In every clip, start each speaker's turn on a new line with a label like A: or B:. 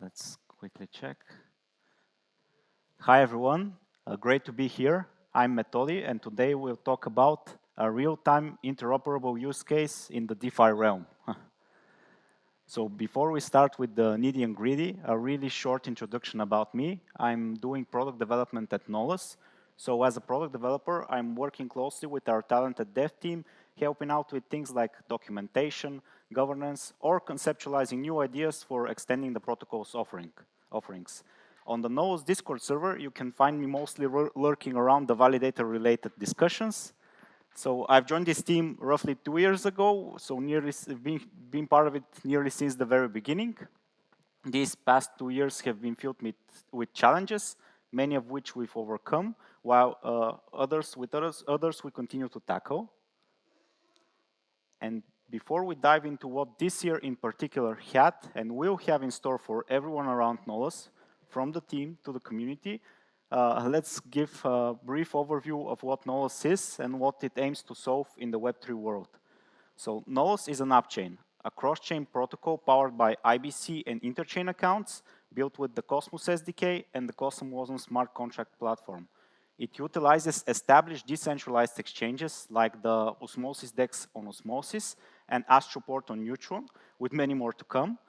A: Let's quickly check. Hi everyone, great to be here. I'm Metodi, and today we'll talk about a real-time interoperable use case in the DeFi realm. So before we start with the nitty and gritty, a really short introduction about me. I'm doing product development at Nolus. So as a product developer, I'm working closely with our talented dev team, helping out with things like documentation, governance, or conceptualizing new ideas for extending the protocol's offerings. On the Nolus Discord server, you can find me mostly lurking around the validator-related discussions. So I've joined this team roughly 2 years ago, so nearly been part of it nearly since the very beginning. These past 2 years have been filled with challenges, many of which we've overcome, while others we continue to tackle. And before we dive into what this year in particular had and will have in store for everyone around Nolus, from the team to the community, let's give a brief overview of what Nolus is and what it aims to solve in the Web3 world. So Nolus is an app chain, a cross-chain protocol powered by IBC and Interchain accounts, built with the Cosmos SDK and the Cosmos smart contract platform. It utilizes established decentralized exchanges like the Osmosis DEX on Osmosis and Astroport on Neutron, with many more to come.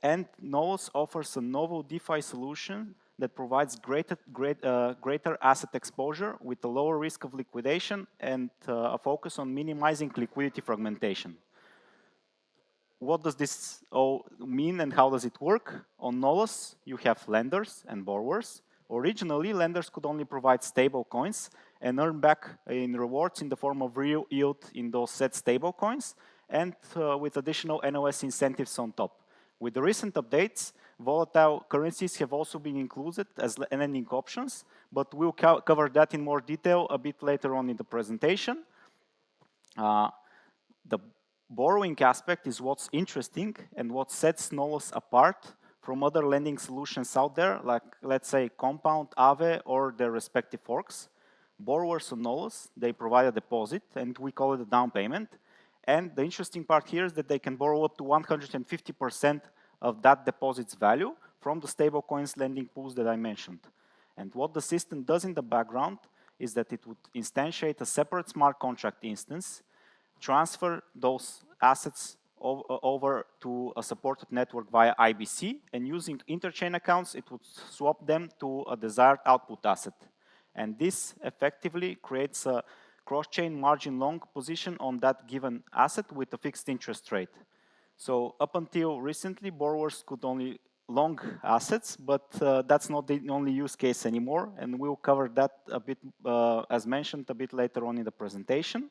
A: And Nolus offers a novel DeFi solution that provides greater asset exposure with a lower risk of liquidation and a focus on minimizing liquidity fragmentation. What does this all mean and how does it work? On Nolus, you have lenders and borrowers. Originally, lenders could only provide stable coins and earn back in rewards in the form of real yield in those set stable coins and with additional NOS incentives on top. With the recent updates, volatile currencies have also been included as lending options, but we'll cover that in more detail a bit later on in the presentation. The borrowing aspect is what's interesting and what sets Nolus apart from other lending solutions out there, like, let's say, Compound, Aave, or their respective forks. Borrowers on Nolus, they provide a deposit, and we call it a down payment. And the interesting part here is that they can borrow up to 150% of that deposit's value from the stablecoins lending pools that I mentioned. And what the system does in the background is that it would instantiate a separate smart contract instance, transfer those assets over to a supported network via IBC, and using interchain accounts, it would swap them to a desired output asset. And this effectively creates a cross-chain margin long position on that given asset with a fixed interest rate. So up until recently, borrowers could only long assets, but that's not the only use case anymore, and we'll cover that a bit, as mentioned, a bit later on in the presentation.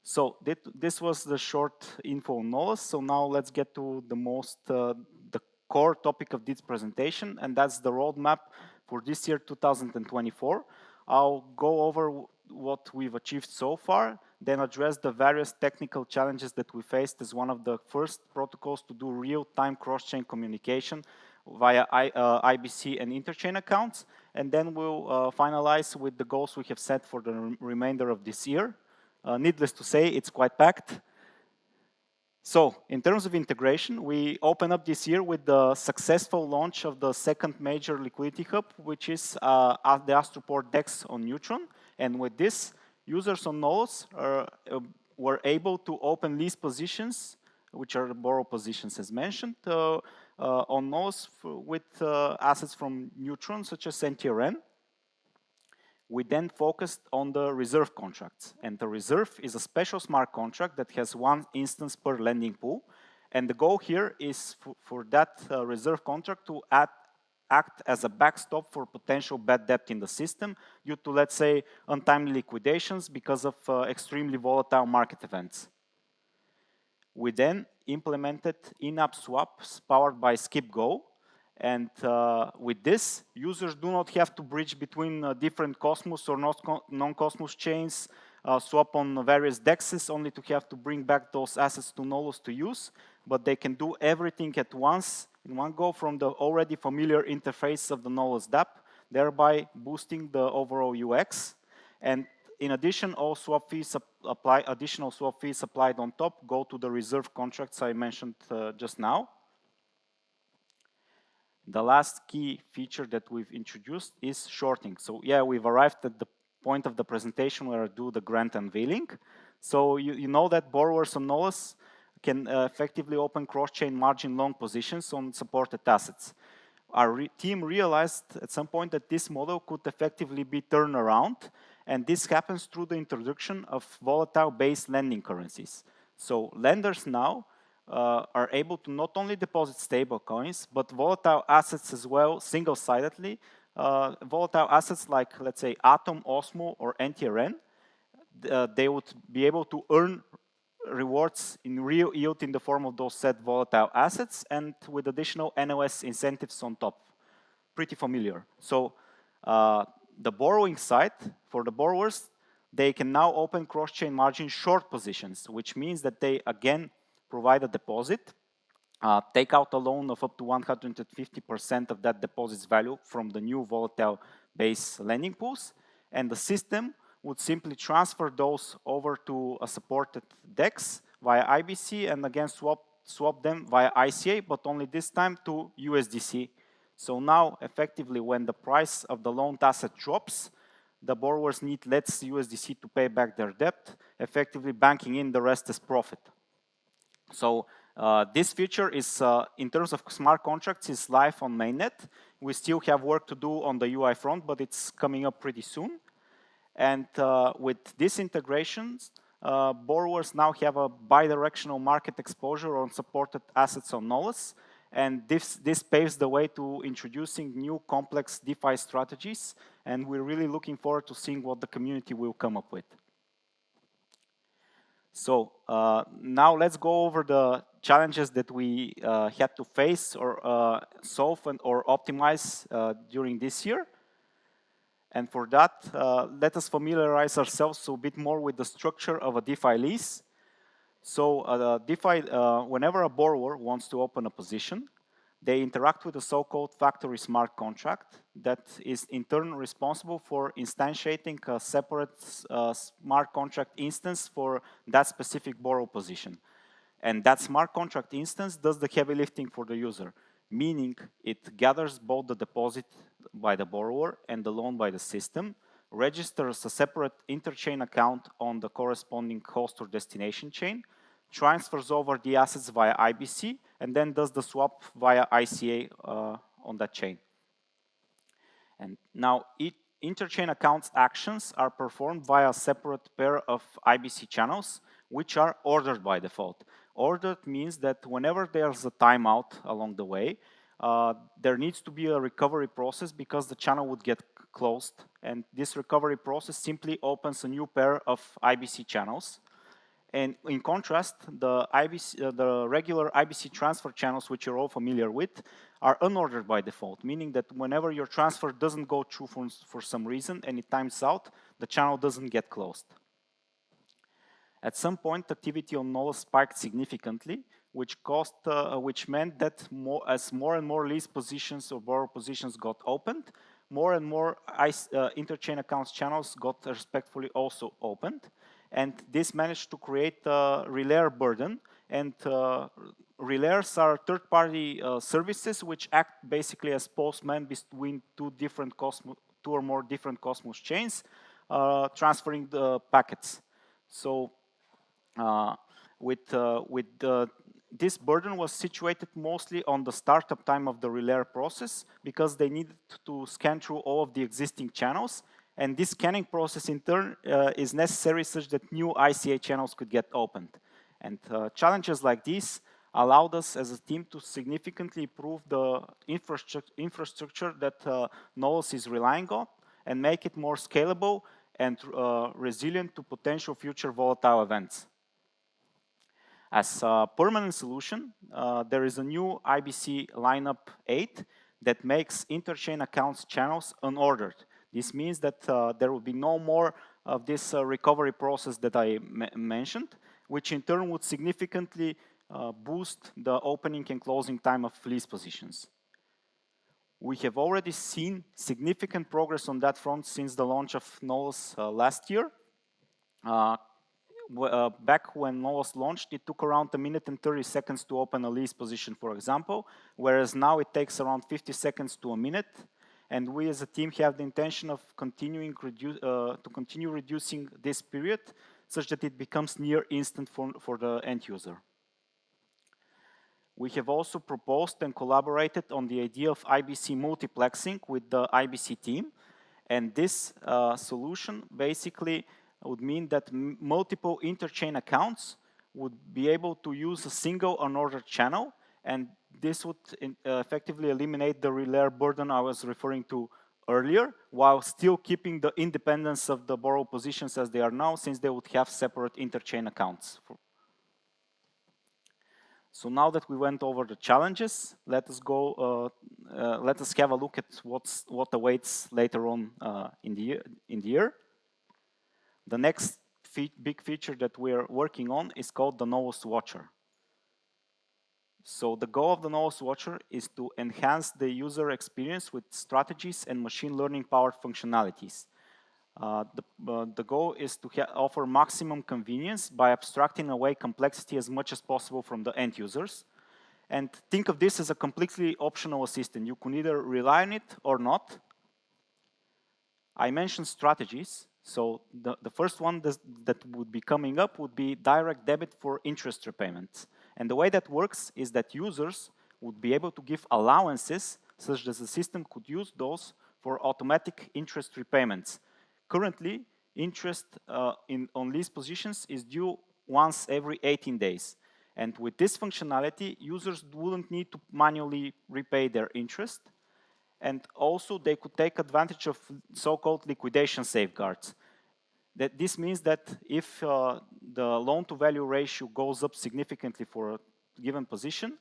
A: So this was the short info on Nolus. So now let's get to the core topic of this presentation, and that's the roadmap for this year, 2024. I'll go over what we've achieved so far, then address the various technical challenges that we faced as one of the first protocols to do real-time cross-chain communication via IBC and Interchain accounts, and then we'll finalize with the goals we have set for the remainder of this year. Needless to say, it's quite packed. So, in terms of integration, we open up this year with the successful launch of the second major liquidity hub, which is the Astroport DEX on Neutron. And with this, users on Nolus were able to open lease positions, which are borrow positions as mentioned, on Nolus with assets from Neutron, such as NTRN. We then focused on the reserve contracts. And the reserve is a special smart contract that has one instance per lending pool. And the goal here is for that reserve contract to act as a backstop for potential bad debt in the system due to, let's say, untimely liquidations because of extremely volatile market events. We then implemented in-app swaps powered by SkipGo. And with this, users do not have to bridge between different Cosmos or non-Cosmos chains, swap on various DEXs, only to have to bring back those assets to Nolus to use. But they can do everything at once, in one go, from the already familiar interface of the Nolus DApp, thereby boosting the overall UX. And in addition, all swap fees additional swap fees applied on top go to the reserve contracts I mentioned just now. the last key feature that we've introduced is shorting. So yeah, we've arrived at the point of the presentation where I do the grand unveiling. So you know that borrowers on Nolus can effectively open cross-chain margin long positions on supported assets. Our team realized at some point that this model could effectively be turned around, and this happens through the introduction of volatile-based lending currencies. So lenders now are able to not only deposit stable coins, but volatile assets as well, single-sidedly. Volatile assets like, let's say, Atom, Osmo, or NTRN, they would be able to earn rewards in real yield in the form of those said volatile assets and with additional NOS incentives on top. Pretty familiar. So the borrowing side, for the borrowers, they can now open cross-chain margin short positions, which means that they again provide a deposit, take out a loan of up to 150% of that deposit's value from the new volatile base lending pools, and the system would simply transfer those over to a supported DEX via IBC and again swap them via ICA, but only this time to USDC. So now, effectively, when the price of the loaned asset drops, the borrowers need less USDC to pay back their debt, effectively banking in the rest as profit. So this feature is, in terms of smart contracts, is live on mainnet. We still have work to do on the UI front, but it's coming up pretty soon. And with these integrations, borrowers now have a bidirectional market exposure on supported assets on Nolus. And this paves the way to introducing new complex DeFi strategies. And we're really looking forward to seeing what the community will come up with. So now let's go over the challenges that we had to face or solve or optimize during this year. And for that, let us familiarize ourselves a bit more with the structure of a DeFi lease. So DeFi, whenever a borrower wants to open a position, they interact with a so-called factory smart contract that is in turn responsible for instantiating a separate smart contract instance for that specific borrow position. And that smart contract instance does the heavy lifting for the user, meaning it gathers both the deposit by the borrower and the loan by the system, registers a separate interchain account on the corresponding host or destination chain, transfers over the assets via IBC, and then does the swap via ICA on that chain. And now interchain accounts actions are performed via a separate pair of IBC channels, which are ordered by default. Ordered means that whenever there's a timeout along the way, there needs to be a recovery process because the channel would get closed. And this recovery process simply opens a new pair of IBC channels. And in contrast, the regular IBC transfer channels, which you're all familiar with, are unordered by default, meaning that whenever your transfer doesn't go through for some reason and it times out, the channel doesn't get closed. At some point, activity on Nolus spiked significantly, which meant that as more and more lease positions or borrow positions got opened, more and more interchain accounts channels got respectfully also opened. And this managed to create a relayer burden. And relayers are third-party services which act basically as postmen between two or more different Cosmos chains, transferring the packets. So this burden was situated mostly on the startup time of the relayer process because they needed to scan through all of the existing channels. And this scanning process, in turn, is necessary such that new ICA channels could get opened. And challenges like these allowed us as a team to significantly improve the infrastructure that Nolus is relying on and make it more scalable and resilient to potential future volatile events. As a permanent solution, there is a new IBC lineup 8 that makes interchain accounts channels unordered. This means that there will be no more of this recovery process that I mentioned, which in turn would significantly boost the opening and closing time of lease positions. We have already seen significant progress on that front since the launch of Nolus last year. back when Nolus launched, it took around 1 minute and 30 seconds to open a lease position, for example, whereas now it takes around 50 seconds to a minute. And we as a team have the intention of continuing to continue reducing this period such that it becomes near instant for the end user. We have also proposed and collaborated on the idea of IBC multiplexing with the IBC team. And this solution basically would mean that multiple interchain accounts would be able to use a single unordered channel, and this would effectively eliminate the relay burden I was referring to earlier, while still keeping the independence of the borrow positions as they are now, since they would have separate interchain accounts. So now that we went over the challenges, let us have a look at what awaits later on in the year. The next big feature that we're working on is called the Nolus Watcher. So the goal of the Nolus Watcher is to enhance the user experience with strategies and machine learning powered functionalities. The goal is to offer maximum convenience by abstracting away complexity as much as possible from the end users. And think of this as a completely optional assistant. You can either rely on it or not. I mentioned strategies. So the first one that would be coming up would be direct debit for interest repayments. And the way that works is that users would be able to give allowances such that the system could use those for automatic interest repayments. Currently, interest on lease positions is due once every 18 days. And with this functionality, users wouldn't need to manually repay their interest. And also, they could take advantage of so-called liquidation safeguards. This means that if the loan-to-value ratio goes up significantly for a given position,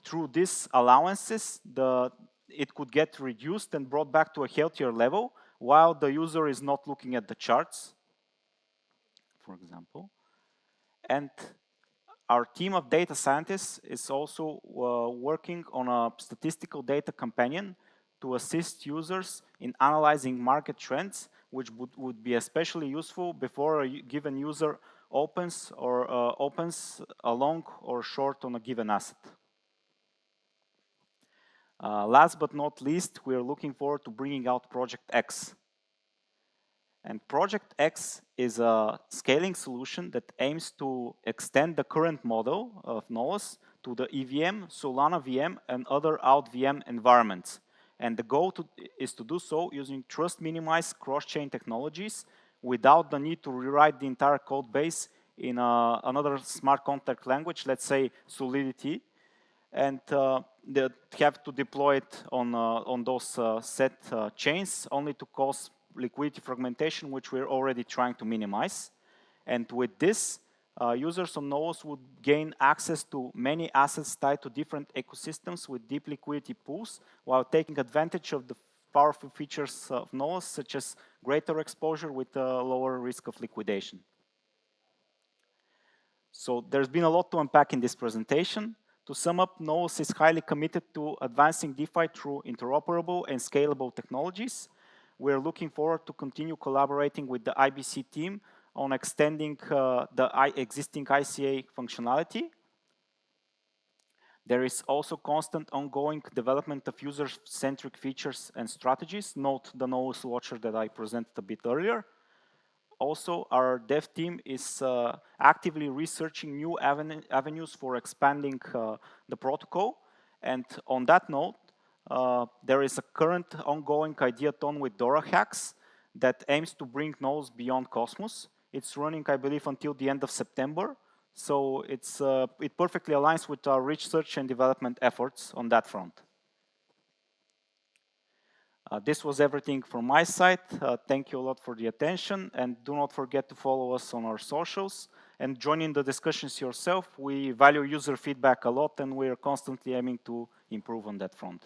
A: through these allowances, it could get reduced and brought back to a healthier level, while the user is not looking at the charts, for example. And our team of data scientists is also working on a statistical data companion to assist users in analyzing market trends, which would be especially useful before a given user opens a long or short on a given asset. Last but not least, we are looking forward to bringing out Project X. And Project X is a scaling solution that aims to extend the current model of Nolus to the EVM, Solana VM, and other out VM environments. And the goal is to do so using trust-minimized cross-chain technologies without the need to rewrite the entire code base in another smart contract language, let's say Solidity, and they have to deploy it on those set chains only to cause liquidity fragmentation, which we're already trying to minimize. And with this, users on Nolus would gain access to many assets tied to different ecosystems with deep liquidity pools, while taking advantage of the powerful features of Nolus, such as greater exposure with a lower risk of liquidation. So there's been a lot to unpack in this presentation. To sum up, Nolus is highly committed to advancing DeFi through interoperable and scalable technologies. We're looking forward to continue collaborating with the IBC team on extending the existing ICA functionality. There is also constant ongoing development of user-centric features and strategies. Note the Nolus Watcher that I presented a bit earlier. Also, our dev team is actively researching new avenues for expanding the protocol. And on that note, there is a current ongoing ideathon with Dora Hacks that aims to bring Nolus beyond Cosmos. It's running, I believe, until the end of September. So it perfectly aligns with our research and development efforts on that front. This was everything from my side. Thank you a lot for the attention, and do not forget to follow us on our socials and join in the discussions yourself. We value user feedback a lot, and we are constantly aiming to improve on that front.